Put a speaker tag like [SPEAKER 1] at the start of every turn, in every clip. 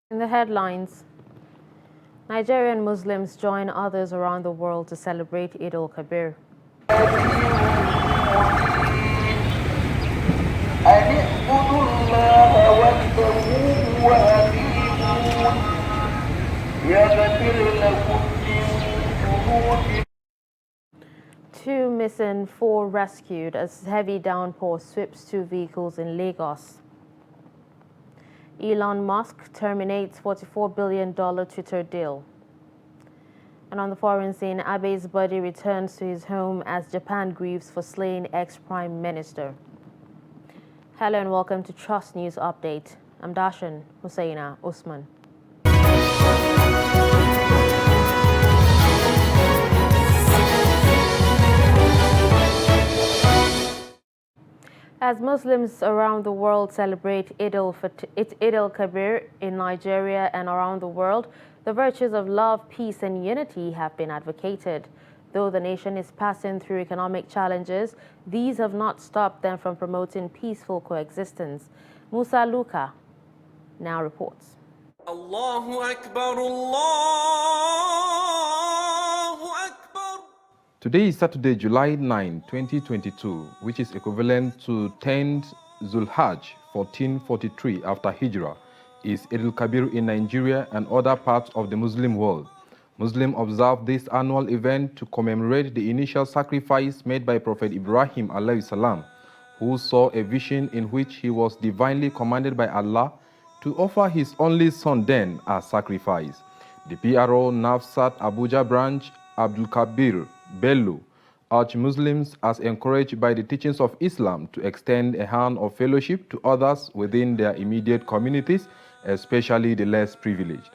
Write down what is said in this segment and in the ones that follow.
[SPEAKER 1] In the headlines, Nigerian Muslims join others around the world to celebrate Eid al-Kabir. Two missing, four rescued as heavy downpour sweeps two vehicles in Lagos. Elon Musk terminates $44 billion Twitter deal. And on the foreign scene, Abe's body returns to his home as Japan grieves for slain ex-prime minister. Hello and welcome to Trust News Update. I'm Dashan Hussaina Usman. As Muslims around the world celebrate Eid al-Kabir in Nigeria and around the world, the virtues of love, peace and unity have been advocated. Though the nation is passing through economic challenges, these have not stopped them from promoting peaceful coexistence. Musa Luka now reports. Allahu Akbar,
[SPEAKER 2] Allahu Akbar. Today is Saturday, July 9, 2022, which is equivalent to 10th Zulhajj 1443 after Hijrah, is Eid al-Kabir in Nigeria and other parts of the Muslim world. Muslims observe this annual event to commemorate the initial sacrifice made by Prophet Ibrahim alayhi salam, who saw a vision in which he was divinely commanded by Allah to offer his only son then as sacrifice. The PRO Nafsat Abuja branch, Abdul Kabir Bello, urged Muslims as encouraged by the teachings of Islam to extend a hand of fellowship to others within their immediate communities, especially the less privileged.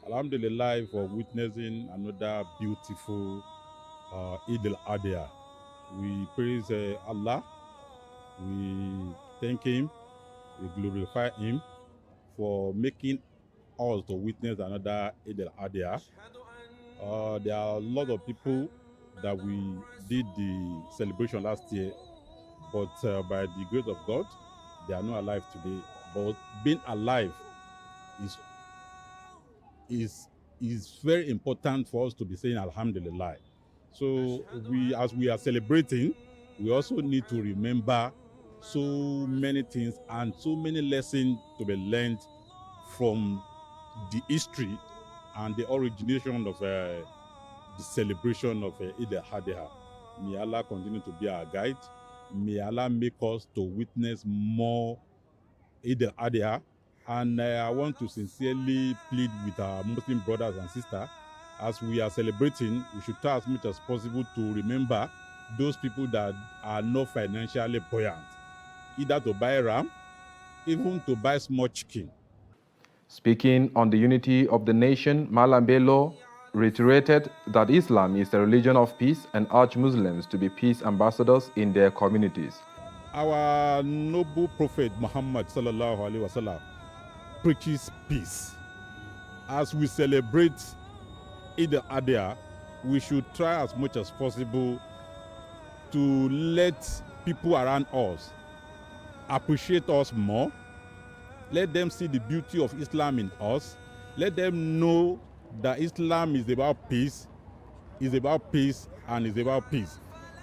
[SPEAKER 3] Alhamdulillah for witnessing another beautiful Eid al-Adha. We praise Allah, we thank Him, we glorify Him for making us to witness another Eid al-Adha. There are a lot of people that we did the celebration last year, but by the grace of God, they are not alive today. But being alive is very important for us to be saying Alhamdulillah. So as we are celebrating, we also need to remember so many things and so many lessons to be learned from the history and the origination of the celebration of Eid al-Adha. May Allah continue to be our guide. May Allah make us to witness more Eid al-Adha. And I want to sincerely plead with our Muslim brothers and sisters, as we are celebrating, we should try as much as possible to remember those people that are not financially buoyant, either to buy ram, even to buy small chicken.
[SPEAKER 2] Speaking on the unity of the nation, Malam Bello reiterated that Islam is a religion of peace and urged Muslims to be peace ambassadors in their communities.
[SPEAKER 3] Our noble prophet Muhammad sallallahu alaihi wasallam preaches peace. As we celebrate Eid al-Adha, we should try as much as possible to let people around us appreciate us more. Let them see the beauty of Islam in us. Let them know that Islam is about peace, and is about peace.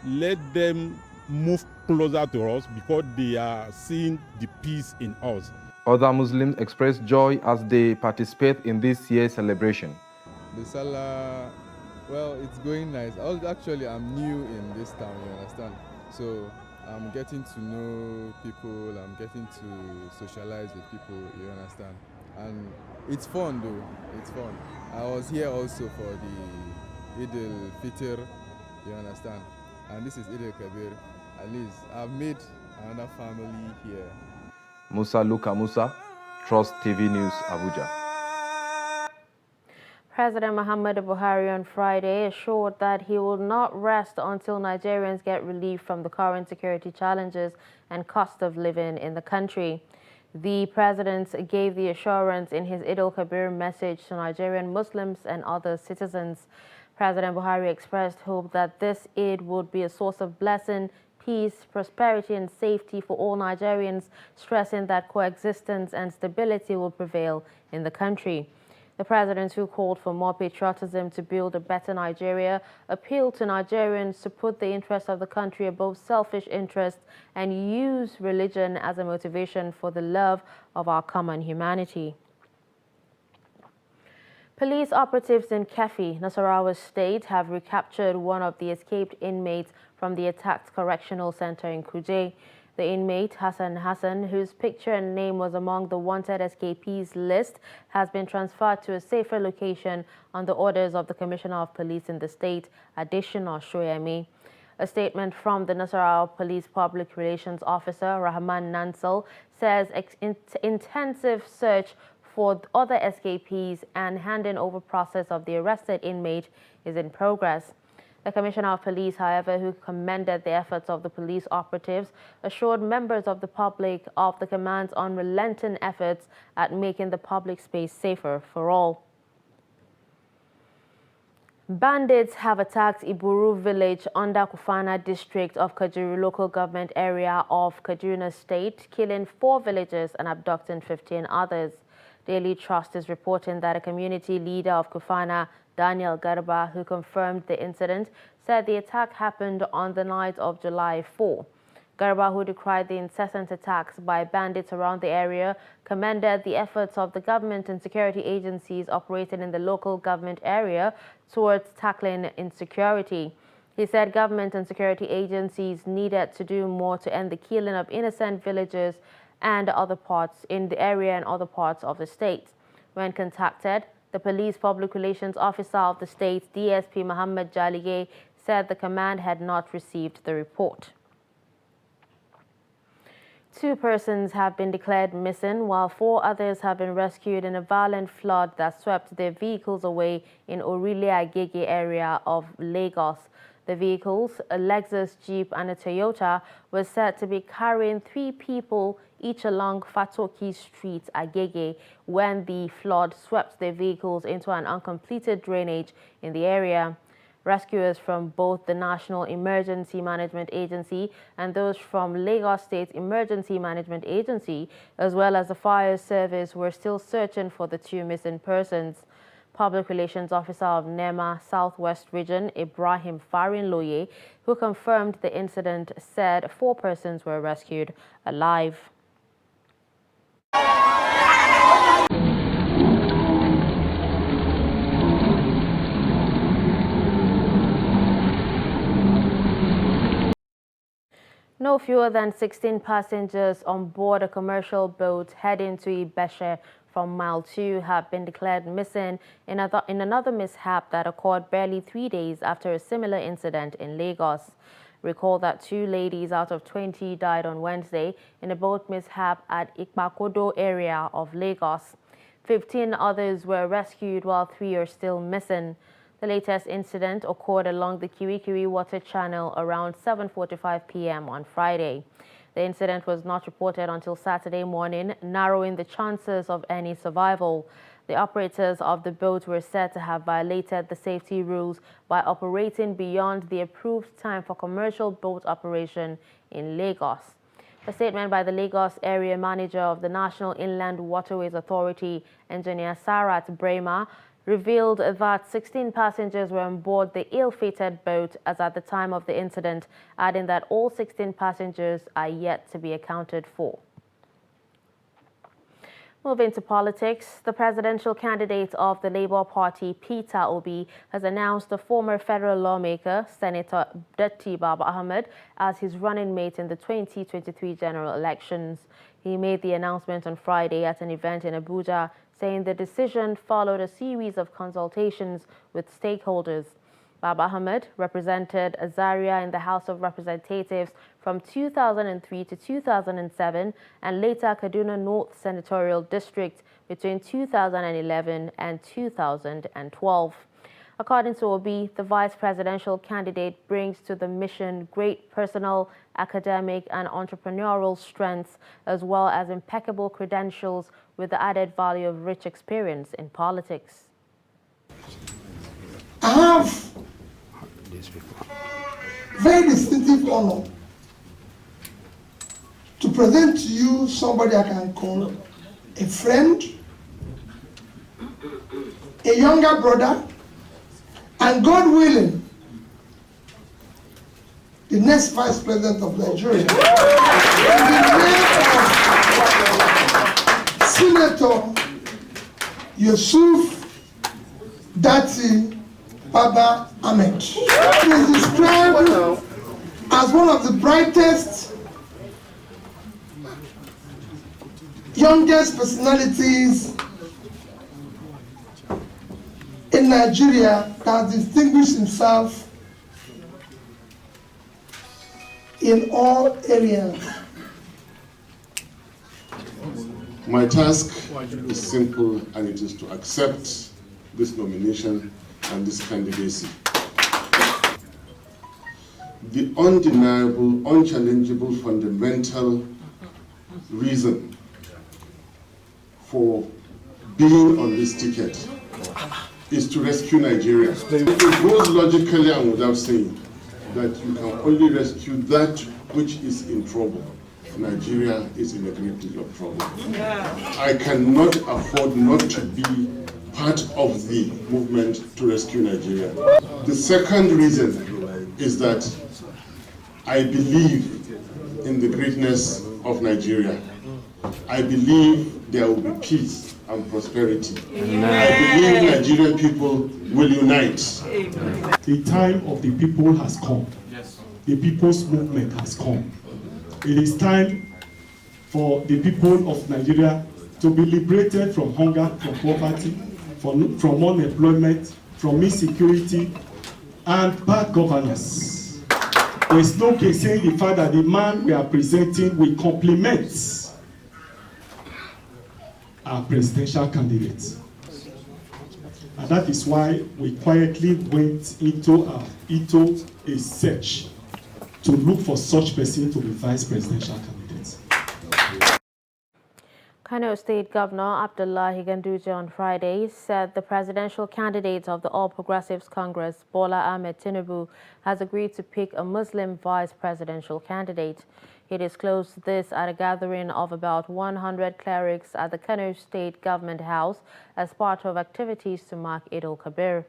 [SPEAKER 3] Let them move closer to us because they are seeing the peace in us.
[SPEAKER 2] Other Muslims express joy as they participate in this year's celebration.
[SPEAKER 4] The Salah, well, it's going nice. I'm new in this town, you understand? So I'm getting to know people, I'm getting to socialize with people, you understand? And it's fun though, it's fun. I was here also for the Eid al-Fitr, you understand? And this is Eid al-Kabir. At least I've made another family here.
[SPEAKER 2] Musa Luka Musa, Trust TV News, Abuja.
[SPEAKER 1] President Muhammadu Buhari on Friday assured that he will not rest until Nigerians get relief from the current security challenges and cost of living in the country. The president gave the assurance in his Eid al-Kabir message to Nigerian Muslims and other citizens. President Buhari expressed hope that this Eid would be a source of blessing, peace, prosperity and safety for all Nigerians, stressing that coexistence and stability will prevail in the country. The president, who called for more patriotism to build a better Nigeria, appealed to Nigerians to put the interests of the country above selfish interests and use religion as a motivation for the love of our common humanity. Police operatives in Kefi, Nasarawa State, have recaptured one of the escaped inmates from the attacked correctional center in Kuje. The inmate, Hassan, whose picture and name was among the wanted escapees list, has been transferred to a safer location on the orders of the Commissioner of Police in the state, Additional Shoyemi. A statement from the Nasarawa Police Public Relations Officer, Rahman Nansel, says intensive search for other escapees and handing over process of the arrested inmate is in progress. The Commissioner of Police, however, who commended the efforts of the police operatives, assured members of the public of the command's unrelenting efforts at making the public space safer for all. Bandits have attacked Iburu village under Kufana district of Kajuru local government area of Kaduna State, killing 4 villagers and abducting 15 others. Daily Trust is reporting that a community leader of Kufana, Daniel Garba, who confirmed the incident, said the attack happened on the night of July 4. Garba, who decried the incessant attacks by bandits around the area, commended the efforts of the government and security agencies operating in the local government area towards tackling insecurity. He said government and security agencies needed to do more to end the killing of innocent villagers and other parts in the area and other parts of the state. When contacted, the Police Public Relations Officer of the state, DSP Muhammad Jalige, said the command had not received the report. 2 persons have been declared missing, while 4 others have been rescued in a violent flood that swept their vehicles away in Orile Agege area of Lagos. The vehicles, a Lexus Jeep and a Toyota, were said to be carrying 3 people each along Fatoki Street, Agege, when the flood swept their vehicles into an uncompleted drainage in the area. Rescuers from both the National Emergency Management Agency and those from Lagos State Emergency Management Agency, as well as the fire service, were still searching for the 2 missing persons. Public Relations Officer of NEMA Southwest Region, Ibrahim Farin Loye, who confirmed the incident, said 4 persons were rescued alive. No fewer than 16 passengers on board a commercial boat heading to Ibeshe from Mile 2 have been declared missing in another mishap that occurred barely 3 days after a similar incident in Lagos. Recall that 2 ladies out of 20 died on Wednesday in a boat mishap at Ikpakodo area of Lagos. 15 others were rescued while 3 are still missing. The latest incident occurred along the Kirikiri Water Channel around 7:45 p.m. on Friday. The incident was not reported until Saturday morning, narrowing the chances of any survival. The operators of the boat were said to have violated the safety rules by operating beyond the approved time for commercial boat operation in Lagos. A statement by the Lagos area manager of the National Inland Waterways Authority, Engineer Sarat Brema, revealed that 16 passengers were on board the ill-fated boat as at the time of the incident, adding that all 16 passengers are yet to be accounted for. Moving to politics, the presidential candidate of the Labour Party, Peter Obi, has announced the former federal lawmaker, Senator Datti Baba Ahmed, as his running mate in the 2023 general elections. He made the announcement on Friday at an event in Abuja, saying the decision followed a series of consultations with stakeholders. Baba Ahmed represented Azaria in the House of Representatives from 2003 to 2007 and later Kaduna North Senatorial District between 2011 and 2012. According to Obi, the vice presidential candidate brings to the mission great personal, academic, and entrepreneurial strengths, as well as impeccable credentials with the added value of rich experience in politics.
[SPEAKER 5] I have very distinctive honor to present to you somebody I can call a friend, a younger brother, and God willing, the next Vice President of Nigeria, in the name of Senator Yusuf Datti Baba Ahmed. He is described as one of the brightest, youngest personalities in Nigeria that has distinguished himself in all areas.
[SPEAKER 6] My task is simple, and it is to accept this nomination and this candidacy. The undeniable, unchallengeable, fundamental reason for being on this ticket is to rescue Nigeria. It goes logically and without saying that you can only rescue that which is in trouble. Nigeria is in a great deal of trouble. I cannot afford not to be part of the movement to rescue Nigeria. The second reason is that I believe in the greatness of Nigeria. I believe there will be peace and prosperity. I believe Nigerian people will unite.
[SPEAKER 7] The time of the people has come. The people's movement has come. It is time for the people of Nigeria to be liberated from hunger, from poverty, from unemployment, from insecurity, and bad governance. There is no case saying the fact that the man we are presenting will complement our presidential candidate. And that is why we quietly went into a search to look for such person to be vice presidential candidate.
[SPEAKER 1] Kano State Governor Abdullahi Ganduje on Friday said the presidential candidate of the All Progressives Congress, Bola Ahmed Tinubu, has agreed to pick a Muslim vice presidential candidate. He disclosed this at a gathering of about 100 clerics at the Kano State Government House as part of activities to mark Eid al-Kabir.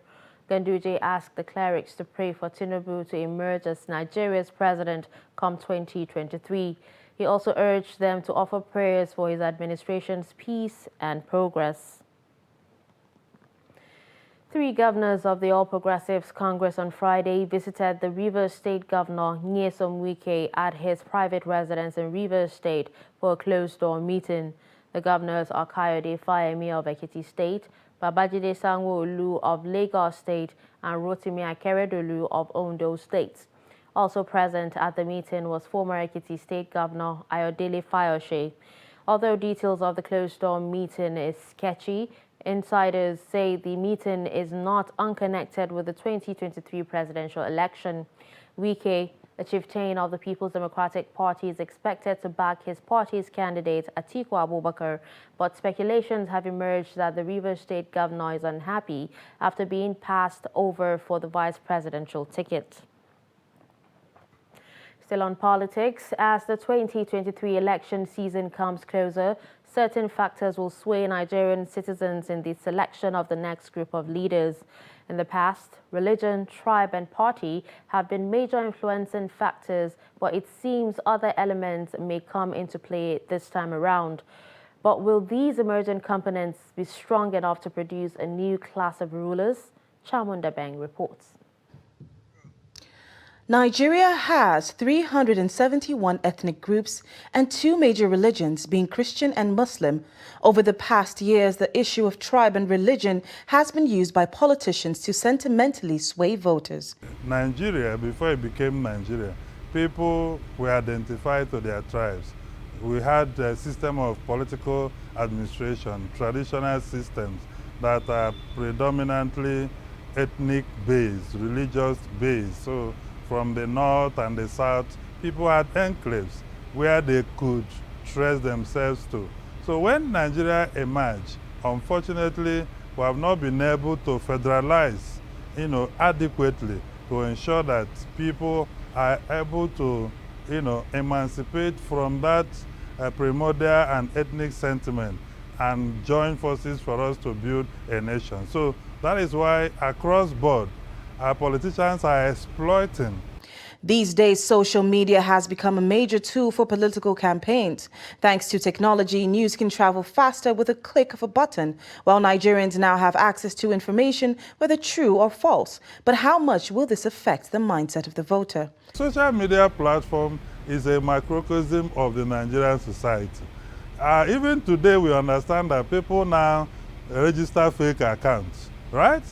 [SPEAKER 1] Ganduje asked the clerics to pray for Tinubu to emerge as Nigeria's president come 2023. He also urged them to offer prayers for his administration's peace and progress. 3 governors of the All Progressives Congress on Friday visited the Rivers State Governor Nyesom Wike at his private residence in Rivers State for a closed-door meeting. The governors are Kayode Fayemi of Ekiti State, Babajide Sanwo-Olu of Lagos State, and Rotimi Akeredolu of Ondo State. Also present at the meeting was former Ekiti State Governor Ayodele Fayose. Although details of the closed-door meeting is sketchy, insiders say the meeting is not unconnected with the 2023 presidential election. Wike, a chieftain of the People's Democratic Party, is expected to back his party's candidate, Atiku Abubakar, but speculations have emerged that the Rivers State governor is unhappy after being passed over for the vice presidential ticket. Still on politics, as the 2023 election season comes closer, certain factors will sway Nigerian citizens in the selection of the next group of leaders. In the past, religion, tribe, and party have been major influencing factors, but it seems other elements may come into play this time around. But will these emerging components be strong enough to produce a new class of rulers? Chamunda Beng reports.
[SPEAKER 8] Nigeria has 371 ethnic groups and 2 major religions, being Christian and Muslim. Over the past years, the issue of tribe and religion has been used by politicians to sentimentally sway voters.
[SPEAKER 9] Nigeria, before it became Nigeria, people were identified to their tribes. We had a system of political administration, traditional systems that are predominantly ethnic-based, religious-based. So from the north and the south, people had enclaves where they could trace themselves to. So when Nigeria emerged, unfortunately, we have not been able to federalize, adequately to ensure that people are able to emancipate from that primordial and ethnic sentiment and join forces for us to build a nation. So that is why across board, our politicians are exploiting.
[SPEAKER 8] These days, social media has become a major tool for political campaigns. Thanks to technology, news can travel faster with a click of a button, while Nigerians now have access to information, whether true or false. But how much will this affect the mindset of the voter?
[SPEAKER 9] Social media platform is a microcosm of the Nigerian society. Even today, we understand that people now register fake accounts, right?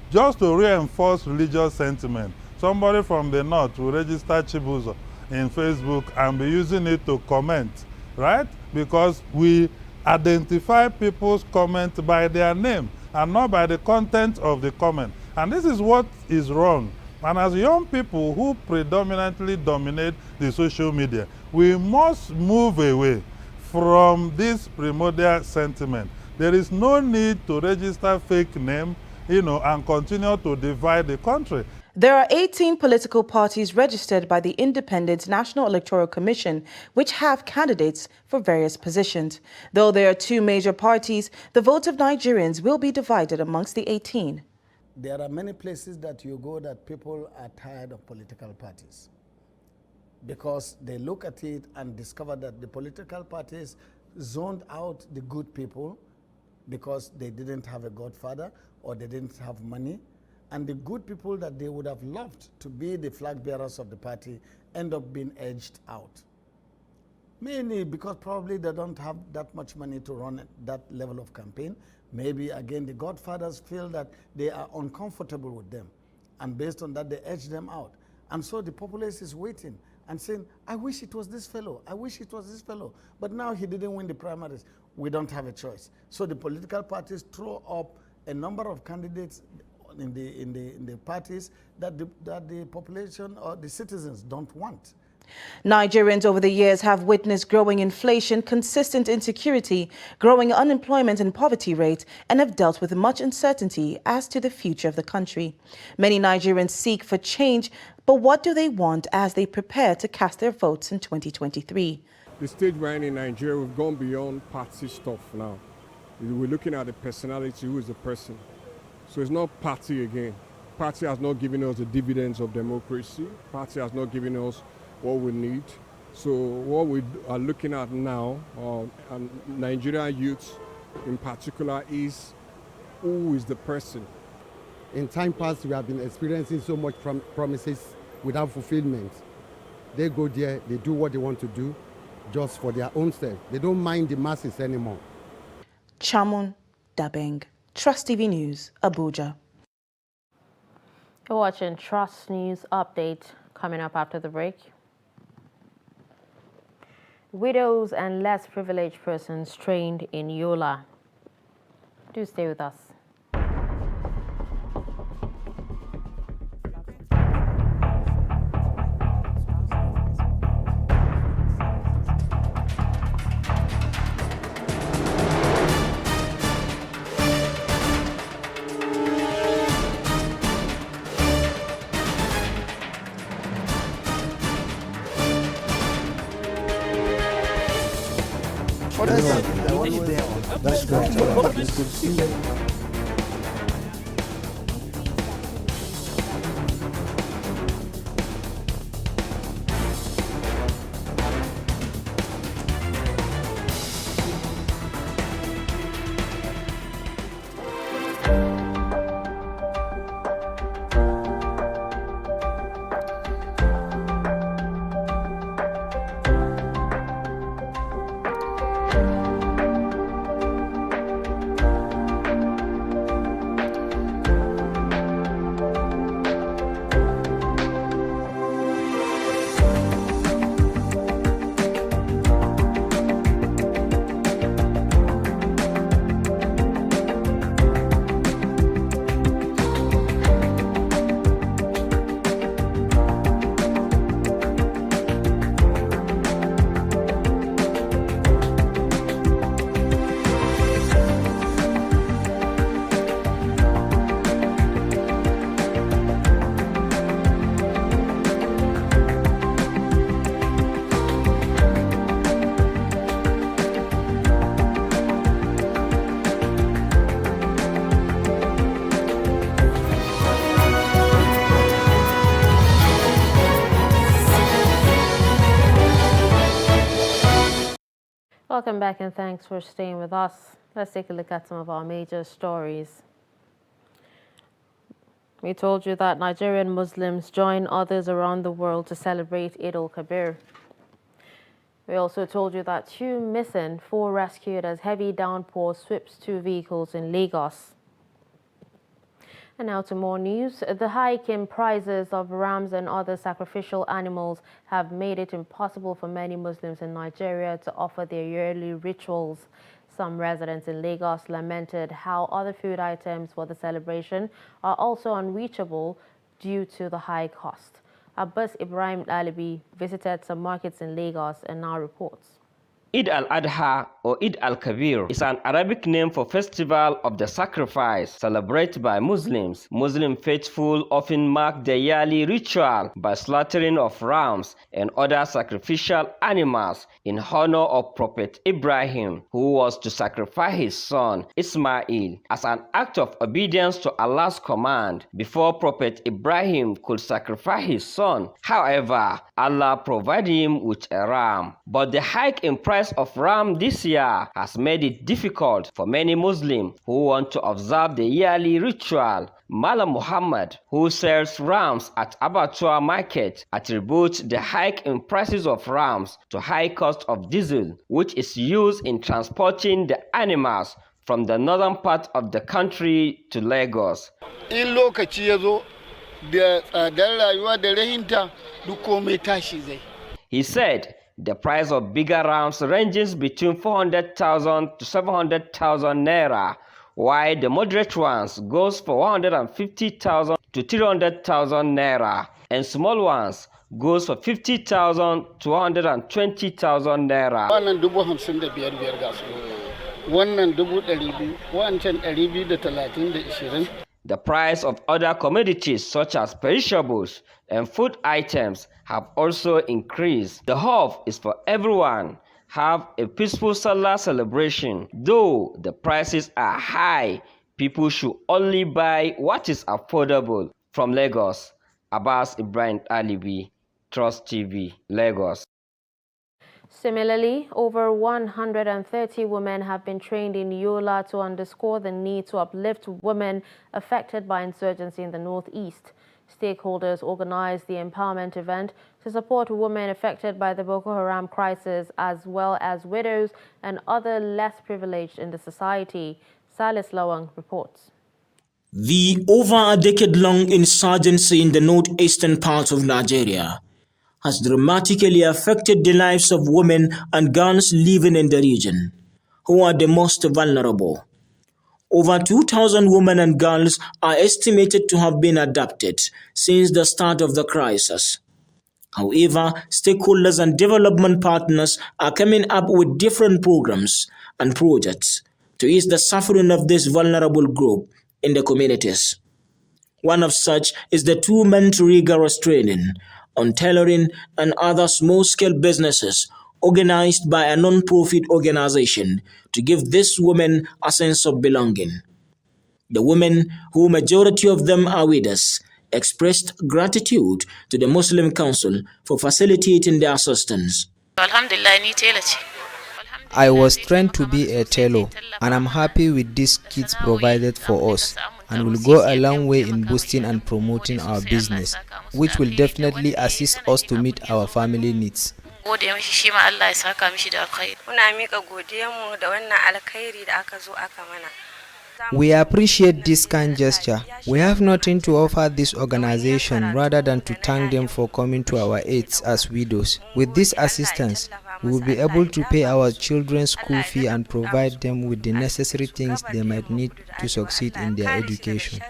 [SPEAKER 9] Just to reinforce religious sentiment. Somebody from the north will register Chibuzo in Facebook and be using it to comment, right? Because we identify people's comment by their name and not by the content of the comment. And this is what is wrong. And as young people who predominantly dominate the social media, we must move away from this primordial sentiment. There is no need to register fake name, and continue to divide the country.
[SPEAKER 8] There are 18 political parties registered by the Independent National Electoral Commission, which have candidates for various positions. Though there are two major parties, the vote of Nigerians will be divided amongst the 18.
[SPEAKER 10] There are many places that you go that people are tired of political parties because they look at it and discover that the political parties zoned out the good people because they didn't have a godfather or they didn't have money. And the good people that they would have loved to be the flag bearers of the party end up being edged out. Mainly because probably they don't have that much money to run that level of campaign. Maybe, again, the godfathers feel that they are uncomfortable with them. And based on that, they edge them out. And so the populace is waiting and saying, I wish it was this fellow. I wish it was this fellow. But now he didn't win the primaries. We don't have a choice. So the political parties throw up a number of candidates in the parties that the population or the citizens don't want.
[SPEAKER 8] Nigerians over the years have witnessed growing inflation, consistent insecurity, growing unemployment and poverty rate, and have dealt with much uncertainty as to the future of the country. Many Nigerians seek for change, but what do they want as they prepare to cast their votes in 2023?
[SPEAKER 11] The stage we're in Nigeria, we've gone beyond party stuff now. We're looking at the personality, who is the person. So it's not party again. Party has not given us the dividends of democracy. Party has not given us what we need. So what we are looking at now, and Nigerian youths in particular, is who is the person.
[SPEAKER 12] In time past, we have been experiencing so much promises without fulfillment. They go there, they do what they want to do, just for their own sake. They don't mind the masses anymore.
[SPEAKER 8] Chamun Dabeng, Trust TV News, Abuja.
[SPEAKER 1] You're watching Trust News Update. Coming up after the break. Widows and less privileged persons trained in Yola. Do stay with us.
[SPEAKER 5] That's great.
[SPEAKER 1] Welcome back and thanks for staying with us. Let's take a look at some of our major stories. We told you that Nigerian Muslims join others around the world to celebrate Eid al-Kabir. We also told you that 2 missing, 4 rescued as heavy downpour sweeps 2 vehicles in Lagos. And now to more news. The hike in prices of rams and other sacrificial animals have made it impossible for many Muslims in Nigeria to offer their yearly rituals. Some residents in Lagos lamented how other food items for the celebration are also unreachable due to the high cost. Abbas Ibrahim Alibi visited some markets in Lagos and now reports.
[SPEAKER 13] Eid al-Adha or Eid al-Kabir is an Arabic name for festival of the sacrifice celebrated by Muslims. Muslim faithful often mark their yearly ritual by slaughtering of rams and other sacrificial animals in honor of Prophet Ibrahim, who was to sacrifice his son Ismail as an act of obedience to Allah's command before Prophet Ibrahim could sacrifice his son. However, Allah provided him with a ram. But the hike in price of ram this year has made it difficult for many Muslims who want to observe the yearly ritual. Malam Muhammad, who sells rams at Abattoir Market, attributes the hike in prices of rams to high cost of diesel, which is used in transporting the animals from the northern part of the country to Lagos.
[SPEAKER 14] In lokaci yazo da tsadar rayuwa da rahinta duk komai tashi zai.
[SPEAKER 13] He said the price of bigger rams ranges between 400,000 to 700,000 naira, while the moderate ones goes for 150,000 to 300,000 naira, and small ones goes for 50,000 to 120,000 naira.
[SPEAKER 14] Wannan 55,000 ga su. Wannan 200,000, wancan 230
[SPEAKER 13] The price of other commodities such as perishables and food items have also increased. The hope is for everyone have a peaceful Salah celebration. Though the prices are high, people should only buy what is affordable. From Lagos, Abbas Ibrahim Alibi, Trust TV, Lagos.
[SPEAKER 1] Similarly, over 130 women have been trained in Yola to underscore the need to uplift women affected by insurgency in the Northeast. Stakeholders organized the empowerment event to support women affected by the Boko Haram crisis, as well as widows and other less privileged in the society. Salis Lawang reports.
[SPEAKER 15] The over a decade-long insurgency in the northeastern part of Nigeria has dramatically affected the lives of women and girls living in the region, who are the most vulnerable. Over 2,000 women and girls are estimated to have been abducted since the start of the crisis. However, stakeholders and development partners are coming up with different programs and projects to ease the suffering of this vulnerable group in the communities. One of such is the 2-month rigorous training on tailoring and other small-scale businesses organized by a non-profit organization to give these women a sense of belonging. The women, who majority of them are widows, expressed gratitude to the Muslim Council for facilitating their assistance.
[SPEAKER 16] I was trained to be a tailor, and I'm happy with these kits provided for us, and will go a long way in boosting and promoting our business, which will definitely assist us to meet our family needs. We appreciate this kind gesture. We have nothing to offer this organization rather than to thank them for coming to our aids as widows. With this assistance, we will be able to pay our children's school fee and provide them with the necessary things they might need to succeed in their education.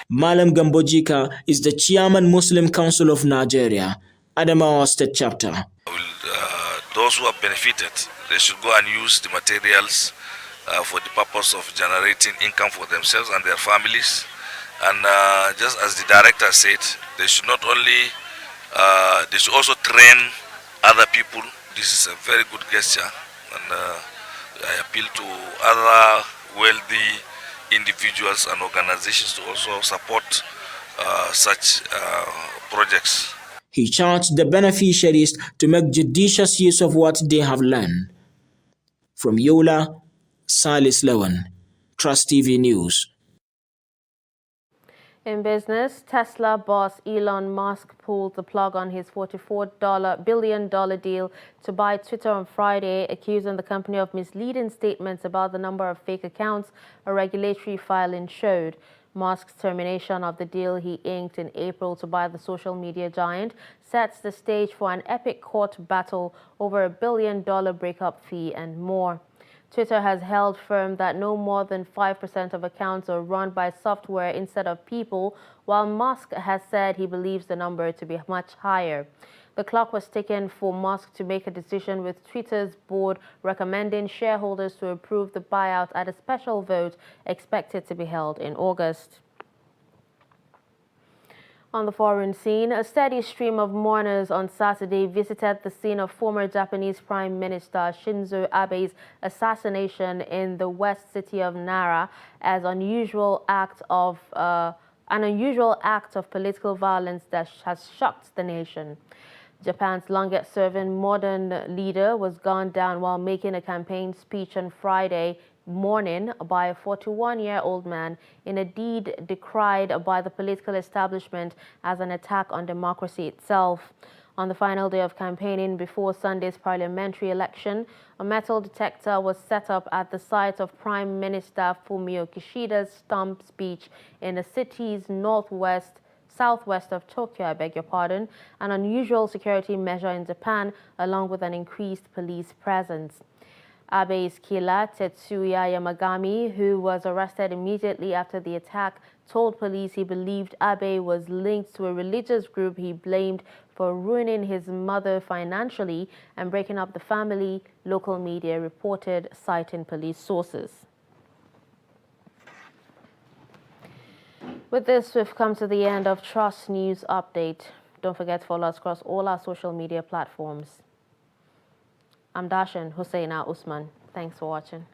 [SPEAKER 15] Malam Gambojika is the chairman Muslim Council of Nigeria, Adamawa State Chapter.
[SPEAKER 17] Those who have benefited, they should go and use the materials for the purpose of generating income for themselves and their families. And just as the director said, they should not only, they should also train other people. This is a very good gesture, and I appeal to other wealthy individuals and organizations to also support such projects.
[SPEAKER 15] He charged the beneficiaries to make judicious use of what they have learned. From Yola, Silas Lewan, Trust TV News.
[SPEAKER 1] In business, Tesla boss Elon Musk pulled the plug on his $44 billion deal to buy Twitter on Friday, accusing the company of misleading statements about the number of fake accounts a regulatory filing showed. Musk's termination of the deal he inked in April to buy the social media giant sets the stage for an epic court battle over a $1 billion breakup fee and more. Twitter has held firm that no more than 5% of accounts are run by software instead of people, while Musk has said he believes the number to be much higher. The clock was ticking for Musk to make a decision, with Twitter's board recommending shareholders to approve the buyout at a special vote expected to be held in August. On the foreign scene, a steady stream of mourners on Saturday visited the scene of former Japanese Prime Minister Shinzo Abe's assassination in the west city of Nara as an unusual act of political violence that has shocked the nation. Japan's longest-serving modern leader was gunned down while making a campaign speech on Friday morning by a 41-year-old man in a deed decried by the political establishment as an attack on democracy itself. On the final day of campaigning before Sunday's parliamentary election, a metal detector was set up at the site of Prime Minister Fumio Kishida's stump speech in the city's southwest of Tokyo, an unusual security measure in Japan, along with an increased police presence. Abe's killer, Tetsuya Yamagami, who was arrested immediately after the attack, told police he believed Abe was linked to a religious group he blamed for ruining his mother financially and breaking up the family, local media reported, citing police sources. With this, we've come to the end of Trust News Update. Don't forget to follow us across all our social media platforms. I'm Dashan Husseina Usman. Thanks for watching.